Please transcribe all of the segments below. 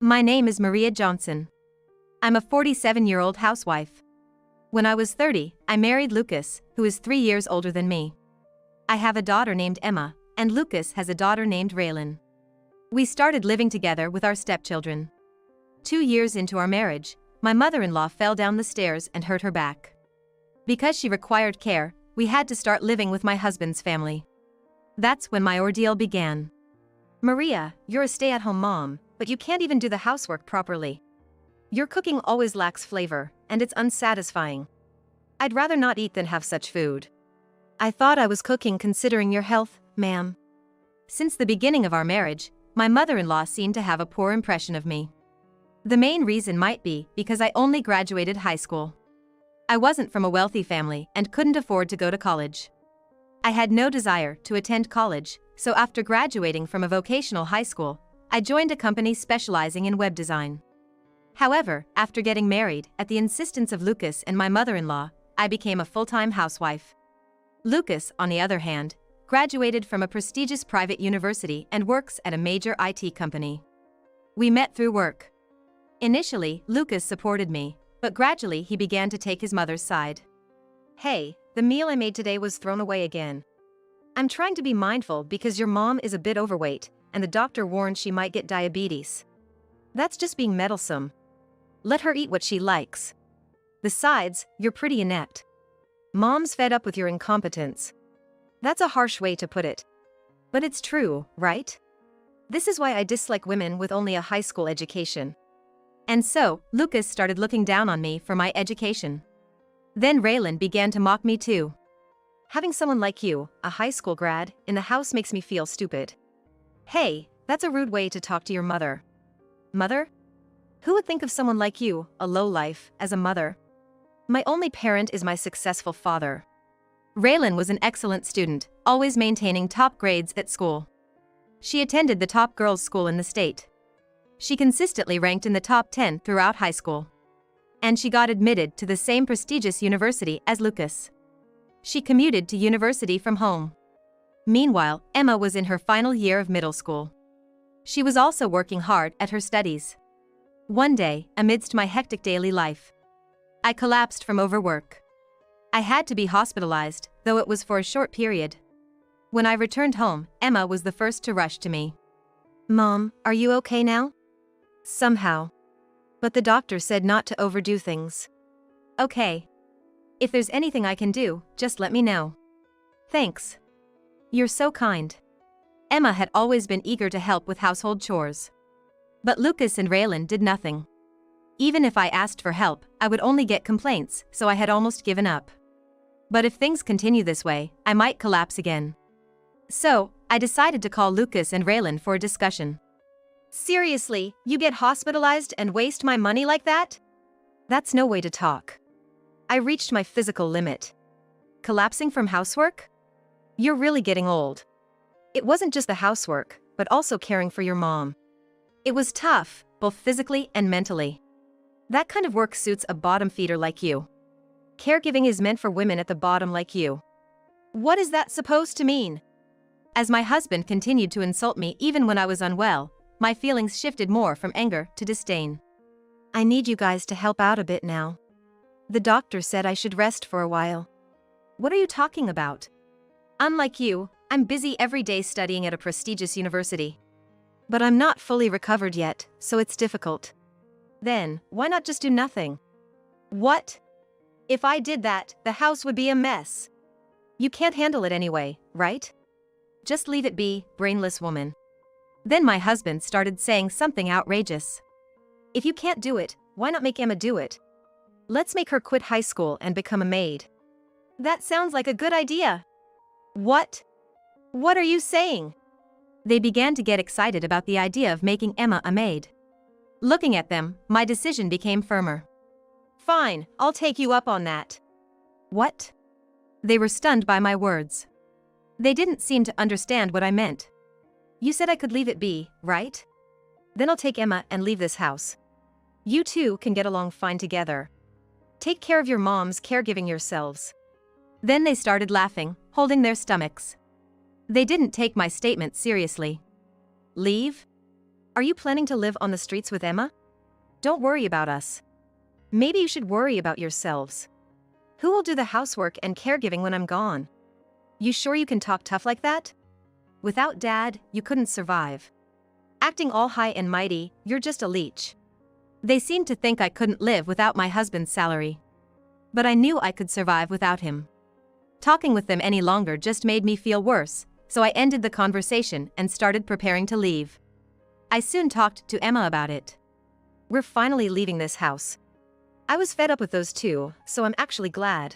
My name is Maria Johnson. I'm a 47-year-old housewife. When I was 30, I married Lucas, who is 3 years older than me. I have a daughter named Emma, and Lucas has a daughter named Raylan. We started living together with our stepchildren. 2 years into our marriage, my mother-in-law fell down the stairs and hurt her back. Because she required care, we had to start living with my husband's family. That's when my ordeal began. Maria, you're a stay-at-home mom, but you can't even do the housework properly. Your cooking always lacks flavor, and it's unsatisfying. I'd rather not eat than have such food. I thought I was cooking considering your health, ma'am. Since the beginning of our marriage, my mother-in-law seemed to have a poor impression of me. The main reason might be because I only graduated high school. I wasn't from a wealthy family and couldn't afford to go to college. I had no desire to attend college, so after graduating from a vocational high school, I joined a company specializing in web design. However, after getting married, at the insistence of Lucas and my mother-in-law, I became a full-time housewife. Lucas, on the other hand, graduated from a prestigious private university and works at a major IT company. We met through work. Initially, Lucas supported me, but gradually he began to take his mother's side. Hey, the meal I made today was thrown away again. I'm trying to be mindful because your mom is a bit overweight, and the doctor warned she might get diabetes. That's just being meddlesome. Let her eat what she likes. Besides, you're pretty inept. Mom's fed up with your incompetence. That's a harsh way to put it. But it's true, right? This is why I dislike women with only a high school education. And so, Lucas started looking down on me for my education. Then Raylan began to mock me too. Having someone like you, a high school grad, in the house makes me feel stupid. Hey, that's a rude way to talk to your mother. Mother? Who would think of someone like you, a lowlife, as a mother? My only parent is my successful father. Raylan was an excellent student, always maintaining top grades at school. She attended the top girls' school in the state. She consistently ranked in the top 10 throughout high school. And she got admitted to the same prestigious university as Lucas. She commuted to university from home. Meanwhile, Emma was in her final year of middle school. She was also working hard at her studies. One day, amidst my hectic daily life, I collapsed from overwork. I had to be hospitalized, though it was for a short period. When I returned home, Emma was the first to rush to me. Mom, are you okay now? Somehow. But the doctor said not to overdo things. Okay. If there's anything I can do, just let me know. Thanks. You're so kind. Emma had always been eager to help with household chores. But Lucas and Raylan did nothing. Even if I asked for help, I would only get complaints, so I had almost given up. But if things continue this way, I might collapse again. So, I decided to call Lucas and Raylan for a discussion. Seriously, you get hospitalized and waste my money like that? That's no way to talk. I reached my physical limit. Collapsing from housework? You're really getting old. It wasn't just the housework, but also caring for your mom. It was tough, both physically and mentally. That kind of work suits a bottom feeder like you. Caregiving is meant for women at the bottom like you. What is that supposed to mean? As my husband continued to insult me even when I was unwell, my feelings shifted more from anger to disdain. I need you guys to help out a bit now. The doctor said I should rest for a while. What are you talking about? Unlike you, I'm busy every day studying at a prestigious university. But I'm not fully recovered yet, so it's difficult. Then, why not just do nothing? What? If I did that, the house would be a mess. You can't handle it anyway, right? Just leave it be, brainless woman. Then my husband started saying something outrageous. If you can't do it, why not make Emma do it? Let's make her quit high school and become a maid. That sounds like a good idea. What? What are you saying? They began to get excited about the idea of making Emma a maid. Looking at them, my decision became firmer. Fine, I'll take you up on that. What? They were stunned by my words. They didn't seem to understand what I meant. You said I could leave it be, right? Then I'll take Emma and leave this house. You two can get along fine together. Take care of your moms, caregiving yourselves. Then they started laughing, holding their stomachs. They didn't take my statement seriously. Leave? Are you planning to live on the streets with Emma? Don't worry about us. Maybe you should worry about yourselves. Who will do the housework and caregiving when I'm gone? You sure you can talk tough like that? Without Dad, you couldn't survive. Acting all high and mighty, you're just a leech. They seemed to think I couldn't live without my husband's salary. But I knew I could survive without him. Talking with them any longer just made me feel worse, so I ended the conversation and started preparing to leave. I soon talked to Emma about it. We're finally leaving this house. I was fed up with those two, so I'm actually glad.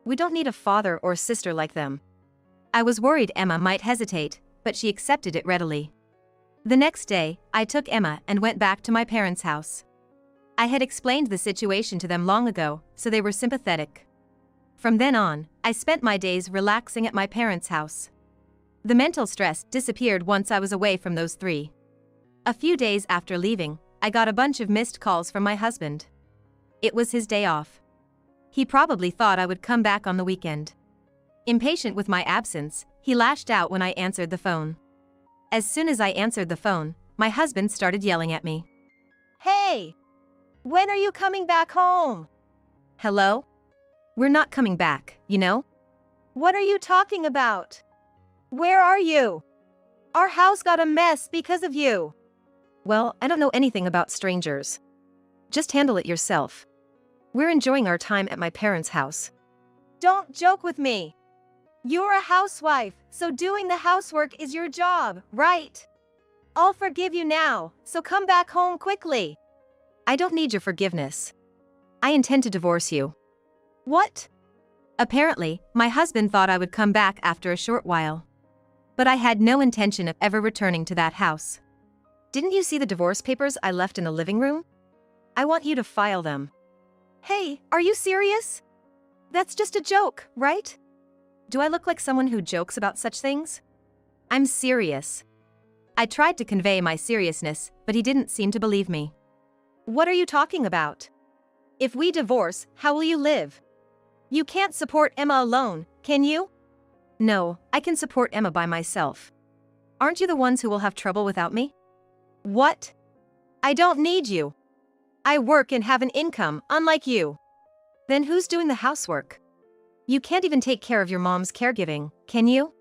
We don't need a father or sister like them. I was worried Emma might hesitate, but she accepted it readily. The next day, I took Emma and went back to my parents' house. I had explained the situation to them long ago, so they were sympathetic. From then on, I spent my days relaxing at my parents' house. The mental stress disappeared once I was away from those three. A few days after leaving, I got a bunch of missed calls from my husband. It was his day off. He probably thought I would come back on the weekend. Impatient with my absence, he lashed out when I answered the phone. As soon as I answered the phone, my husband started yelling at me. Hey! When are you coming back home? Hello? We're not coming back, you know? What are you talking about? Where are you? Our house got a mess because of you. Well, I don't know anything about strangers. Just handle it yourself. We're enjoying our time at my parents' house. Don't joke with me. You're a housewife, so doing the housework is your job, right? I'll forgive you now, so come back home quickly. I don't need your forgiveness. I intend to divorce you. What? Apparently, my husband thought I would come back after a short while. But I had no intention of ever returning to that house. Didn't you see the divorce papers I left in the living room? I want you to file them. Hey, are you serious? That's just a joke, right? Do I look like someone who jokes about such things? I'm serious. I tried to convey my seriousness, but he didn't seem to believe me. What are you talking about? If we divorce, how will you live? You can't support Emma alone, can you? No, I can support Emma by myself. Aren't you the ones who will have trouble without me? What? I don't need you. I work and have an income, unlike you. Then who's doing the housework? You can't even take care of your mom's caregiving, can you?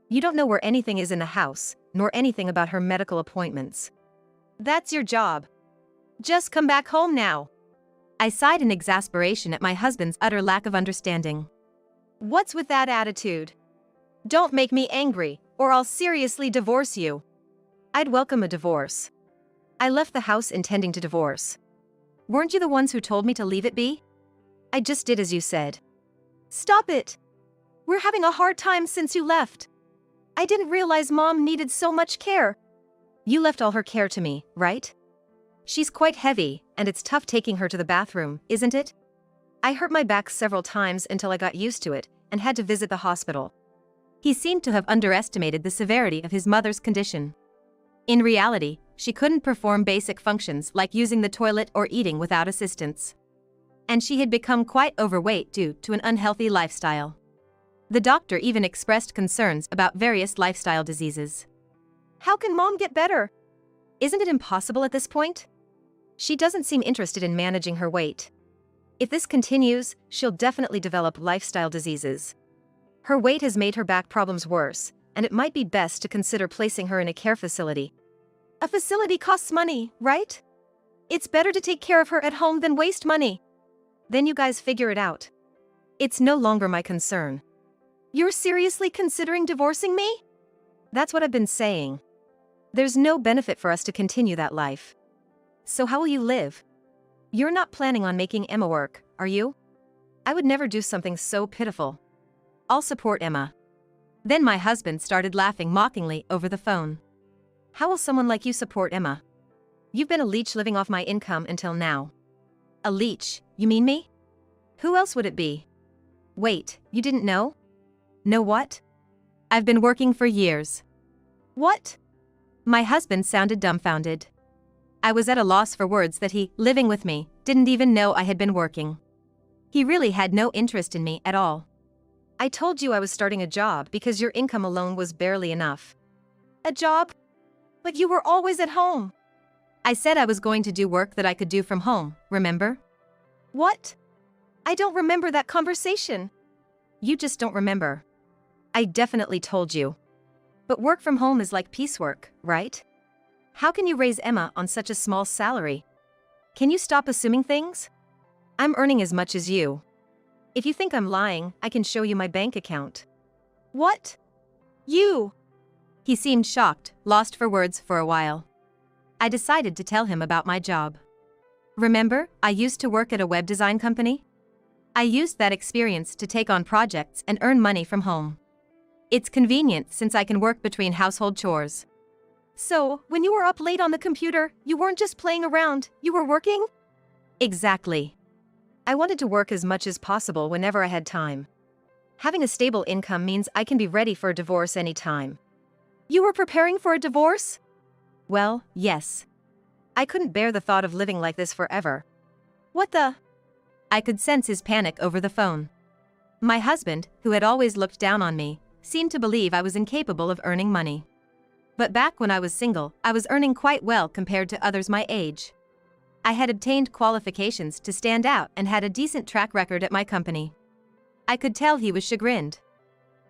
You don't know where anything is in the house, nor anything about her medical appointments. That's your job. Just come back home now. I sighed in exasperation at my husband's utter lack of understanding. What's with that attitude? Don't make me angry, or I'll seriously divorce you. I'd welcome a divorce. I left the house intending to divorce. Weren't you the ones who told me to leave it be? I just did as you said. Stop it! We're having a hard time since you left. I didn't realize Mom needed so much care. You left all her care to me, right? She's quite heavy, and it's tough taking her to the bathroom, isn't it? I hurt my back several times until I got used to it and had to visit the hospital. He seemed to have underestimated the severity of his mother's condition. In reality, she couldn't perform basic functions like using the toilet or eating without assistance. And she had become quite overweight due to an unhealthy lifestyle. The doctor even expressed concerns about various lifestyle diseases. How can Mom get better? Isn't it impossible at this point? She doesn't seem interested in managing her weight. If this continues, she'll definitely develop lifestyle diseases. Her weight has made her back problems worse, and it might be best to consider placing her in a care facility. A facility costs money, right? It's better to take care of her at home than waste money. Then you guys figure it out. It's no longer my concern. You're seriously considering divorcing me? That's what I've been saying. There's no benefit for us to continue that life. So how will you live? You're not planning on making Emma work, are you? I would never do something so pitiful. I'll support Emma. Then my husband started laughing mockingly over the phone. How will someone like you support Emma? You've been a leech living off my income until now. A leech, you mean me? Who else would it be? Wait, you didn't know? Know what? I've been working for years. What? My husband sounded dumbfounded. I was at a loss for words that he, living with me, didn't even know I had been working. He really had no interest in me at all. I told you I was starting a job because your income alone was barely enough. A job? But you were always at home. I said I was going to do work that I could do from home, remember? What? I don't remember that conversation. You just don't remember. I definitely told you. But work from home is like piecework, right? How can you raise Emma on such a small salary? Can you stop assuming things? I'm earning as much as you. If you think I'm lying, I can show you my bank account. What? You? He seemed shocked, lost for words for a while. I decided to tell him about my job. Remember, I used to work at a web design company? I used that experience to take on projects and earn money from home. It's convenient since I can work between household chores. So, when you were up late on the computer, you weren't just playing around, you were working? Exactly. I wanted to work as much as possible whenever I had time. Having a stable income means I can be ready for a divorce anytime. You were preparing for a divorce? Well, yes. I couldn't bear the thought of living like this forever. What the? I could sense his panic over the phone. My husband, who had always looked down on me, seemed to believe I was incapable of earning money. But back when I was single, I was earning quite well compared to others my age. I had obtained qualifications to stand out and had a decent track record at my company. I could tell he was chagrined.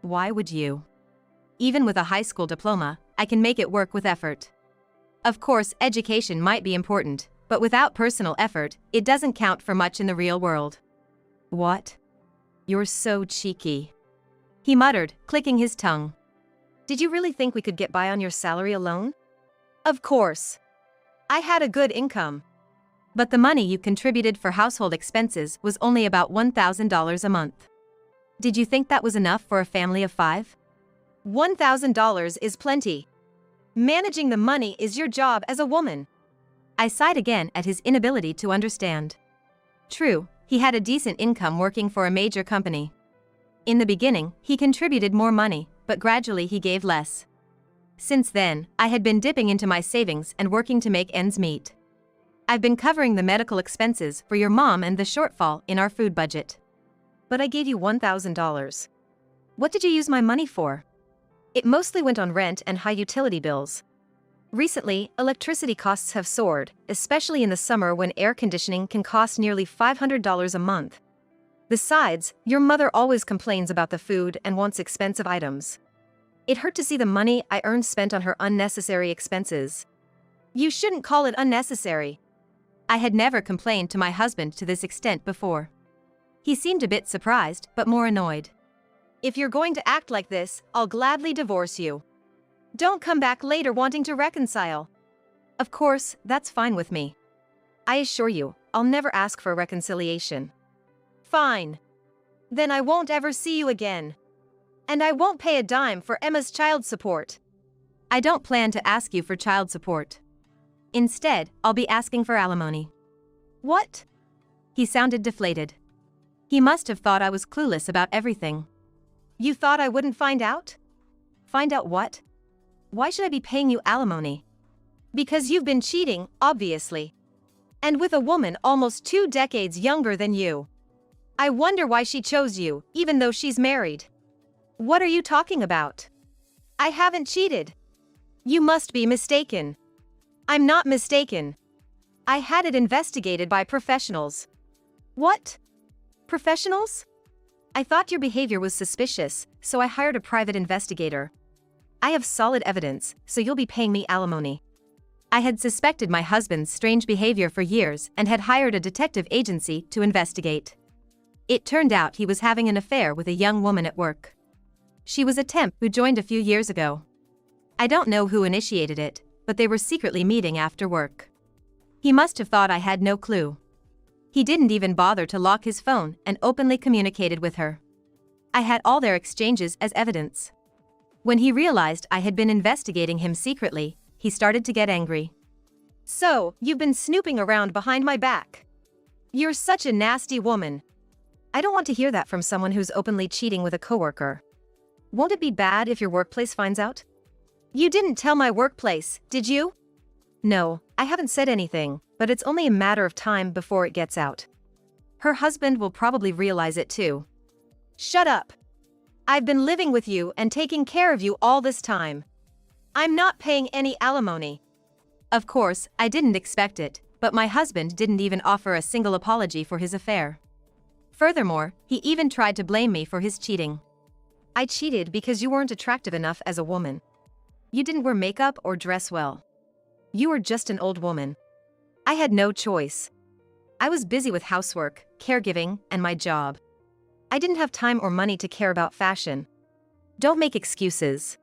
Why would you? Even with a high school diploma, I can make it work with effort. Of course, education might be important, but without personal effort, it doesn't count for much in the real world. What? You're so cheeky. He muttered, clicking his tongue. Did you really think we could get by on your salary alone? Of course. I had a good income. But the money you contributed for household expenses was only about $1,000 a month. Did you think that was enough for a family of 5? $1,000 is plenty. Managing the money is your job as a woman. I sighed again at his inability to understand. True, he had a decent income working for a major company. In the beginning, he contributed more money, but gradually he gave less. Since then, I had been dipping into my savings and working to make ends meet. I've been covering the medical expenses for your mom and the shortfall in our food budget. But I gave you $1,000. What did you use my money for? It mostly went on rent and high utility bills. Recently, electricity costs have soared, especially in the summer when air conditioning can cost nearly $500 a month. Besides, your mother always complains about the food and wants expensive items. It hurt to see the money I earned spent on her unnecessary expenses. You shouldn't call it unnecessary. I had never complained to my husband to this extent before. He seemed a bit surprised, but more annoyed. If you're going to act like this, I'll gladly divorce you. Don't come back later wanting to reconcile. Of course, that's fine with me. I assure you, I'll never ask for reconciliation. Fine. Then I won't ever see you again. And I won't pay a dime for Emma's child support. I don't plan to ask you for child support. Instead, I'll be asking for alimony. What? He sounded deflated. He must have thought I was clueless about everything. You thought I wouldn't find out? Find out what? Why should I be paying you alimony? Because you've been cheating, obviously. And with a woman almost 2 decades younger than you. I wonder why she chose you, even though she's married. What are you talking about? I haven't cheated. You must be mistaken. I'm not mistaken. I had it investigated by professionals. What? Professionals? I thought your behavior was suspicious, so I hired a private investigator. I have solid evidence, so you'll be paying me alimony. I had suspected my husband's strange behavior for years and had hired a detective agency to investigate. It turned out he was having an affair with a young woman at work. She was a temp who joined a few years ago. I don't know who initiated it, but they were secretly meeting after work. He must have thought I had no clue. He didn't even bother to lock his phone and openly communicated with her. I had all their exchanges as evidence. When he realized I had been investigating him secretly, he started to get angry. So, you've been snooping around behind my back. You're such a nasty woman. I don't want to hear that from someone who's openly cheating with a coworker. Won't it be bad if your workplace finds out? You didn't tell my workplace, did you? No, I haven't said anything, but it's only a matter of time before it gets out. Her husband will probably realize it too. Shut up. I've been living with you and taking care of you all this time. I'm not paying any alimony. Of course, I didn't expect it, but my husband didn't even offer a single apology for his affair. Furthermore, he even tried to blame me for his cheating. I cheated because you weren't attractive enough as a woman. You didn't wear makeup or dress well. You were just an old woman. I had no choice. I was busy with housework, caregiving, and my job. I didn't have time or money to care about fashion. Don't make excuses.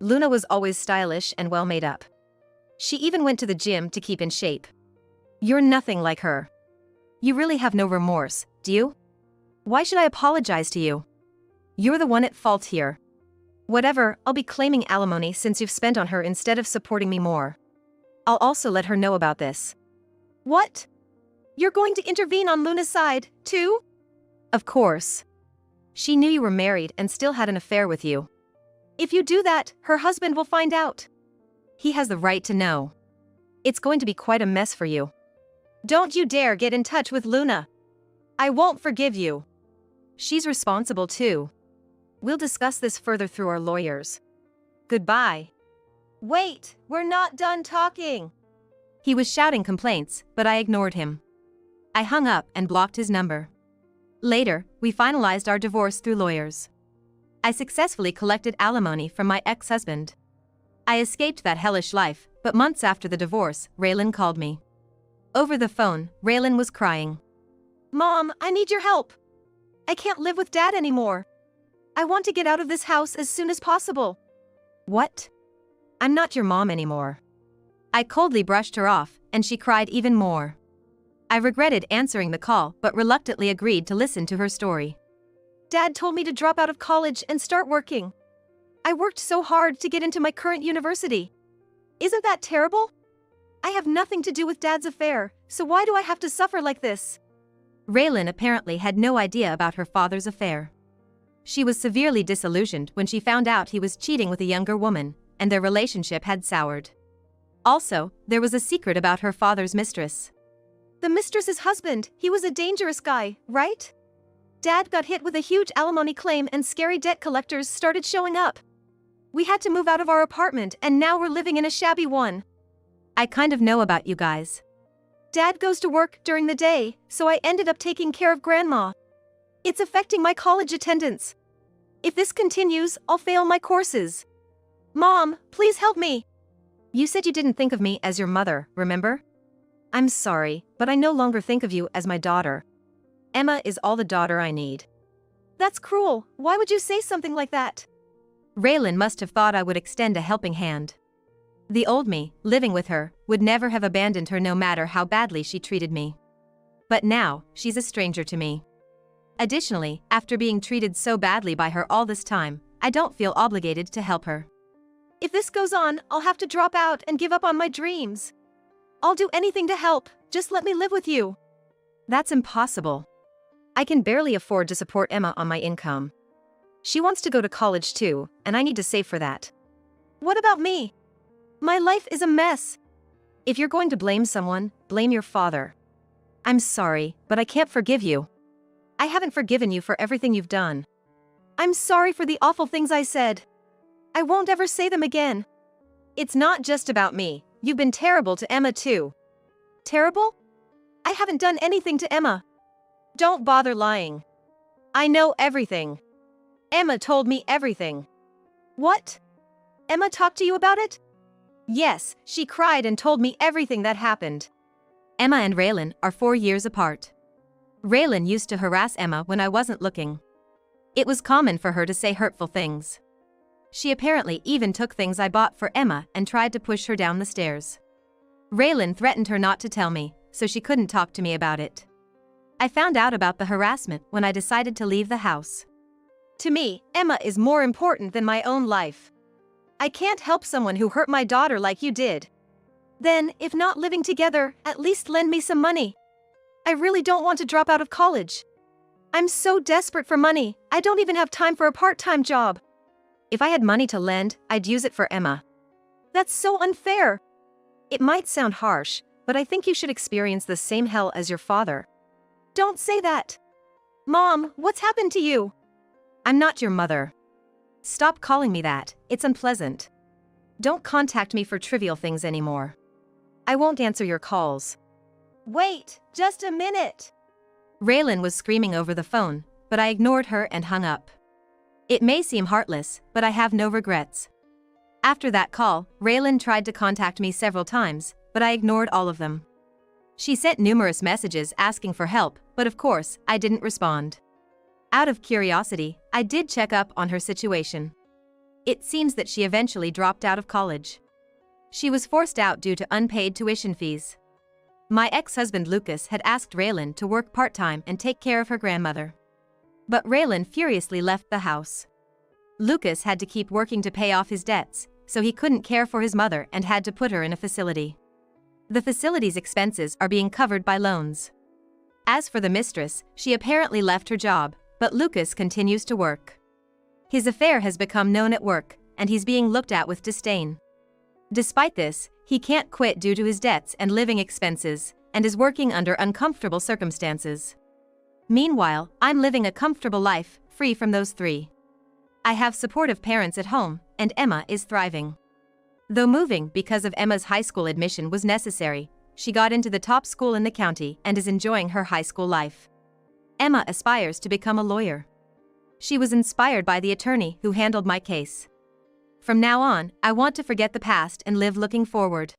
Luna was always stylish and well made up. She even went to the gym to keep in shape. You're nothing like her. You really have no remorse, do you? Why should I apologize to you? You're the one at fault here. Whatever, I'll be claiming alimony since you've spent on her instead of supporting me more. I'll also let her know about this. What? You're going to intervene on Luna's side, too? Of course. She knew you were married and still had an affair with you. If you do that, her husband will find out. He has the right to know. It's going to be quite a mess for you. Don't you dare get in touch with Luna. I won't forgive you. She's responsible too. We'll discuss this further through our lawyers. Goodbye. Wait, we're not done talking. He was shouting complaints, but I ignored him. I hung up and blocked his number. Later, we finalized our divorce through lawyers. I successfully collected alimony from my ex-husband. I escaped that hellish life, but months after the divorce, Raylan called me. Over the phone, Raylan was crying. Mom, I need your help. I can't live with Dad anymore. I want to get out of this house as soon as possible. What? I'm not your mom anymore. I coldly brushed her off, and she cried even more. I regretted answering the call but reluctantly agreed to listen to her story. Dad told me to drop out of college and start working. I worked so hard to get into my current university. Isn't that terrible? I have nothing to do with Dad's affair, so why do I have to suffer like this? Raylan apparently had no idea about her father's affair. She was severely disillusioned when she found out he was cheating with a younger woman, and their relationship had soured. Also, there was a secret about her father's mistress. The mistress's husband, he was a dangerous guy, right? Dad got hit with a huge alimony claim and scary debt collectors started showing up. We had to move out of our apartment and now we're living in a shabby one. I kind of know about you guys. Dad goes to work during the day, so I ended up taking care of Grandma. It's affecting my college attendance. If this continues, I'll fail my courses. Mom, please help me. You said you didn't think of me as your mother, remember? I'm sorry, but I no longer think of you as my daughter. Emma is all the daughter I need. That's cruel. Why would you say something like that? Raylan must have thought I would extend a helping hand. The old me, living with her, would never have abandoned her no matter how badly she treated me. But now, she's a stranger to me. Additionally, after being treated so badly by her all this time, I don't feel obligated to help her. If this goes on, I'll have to drop out and give up on my dreams. I'll do anything to help, just let me live with you. That's impossible. I can barely afford to support Emma on my income. She wants to go to college too, and I need to save for that. What about me? My life is a mess. If you're going to blame someone, blame your father. I'm sorry, but I can't forgive you. I haven't forgiven you for everything you've done. I'm sorry for the awful things I said. I won't ever say them again. It's not just about me. You've been terrible to Emma too. Terrible? I haven't done anything to Emma. Don't bother lying. I know everything. Emma told me everything. What? Emma talked to you about it? Yes, she cried and told me everything that happened. Emma and Raylan are 4 years apart. Raylan used to harass Emma when I wasn't looking. It was common for her to say hurtful things. She apparently even took things I bought for Emma and tried to push her down the stairs. Raylan threatened her not to tell me, so she couldn't talk to me about it. I found out about the harassment when I decided to leave the house. To me, Emma is more important than my own life. I can't help someone who hurt my daughter like you did. Then, if not living together, at least lend me some money. I really don't want to drop out of college. I'm so desperate for money, I don't even have time for a part-time job. If I had money to lend, I'd use it for Emma. That's so unfair. It might sound harsh, but I think you should experience the same hell as your father. Don't say that. Mom, what's happened to you? I'm not your mother. Stop calling me that, it's unpleasant. Don't contact me for trivial things anymore. I won't answer your calls. Wait, just a minute. Raylan was screaming over the phone, but I ignored her and hung up. It may seem heartless, but I have no regrets. After that call, Raylan tried to contact me several times, but I ignored all of them. She sent numerous messages asking for help, but of course, I didn't respond. Out of curiosity, I did check up on her situation. It seems that she eventually dropped out of college. She was forced out due to unpaid tuition fees. My ex-husband Lucas had asked Raylan to work part-time and take care of her grandmother. But Raylan furiously left the house. Lucas had to keep working to pay off his debts, so he couldn't care for his mother and had to put her in a facility. The facility's expenses are being covered by loans. As for the mistress, she apparently left her job, but Lucas continues to work. His affair has become known at work, and he's being looked at with disdain. Despite this, he can't quit due to his debts and living expenses, and is working under uncomfortable circumstances. Meanwhile, I'm living a comfortable life, free from those three. I have supportive parents at home, and Emma is thriving. Though moving because of Emma's high school admission was necessary, she got into the top school in the county and is enjoying her high school life. Emma aspires to become a lawyer. She was inspired by the attorney who handled my case. From now on, I want to forget the past and live looking forward.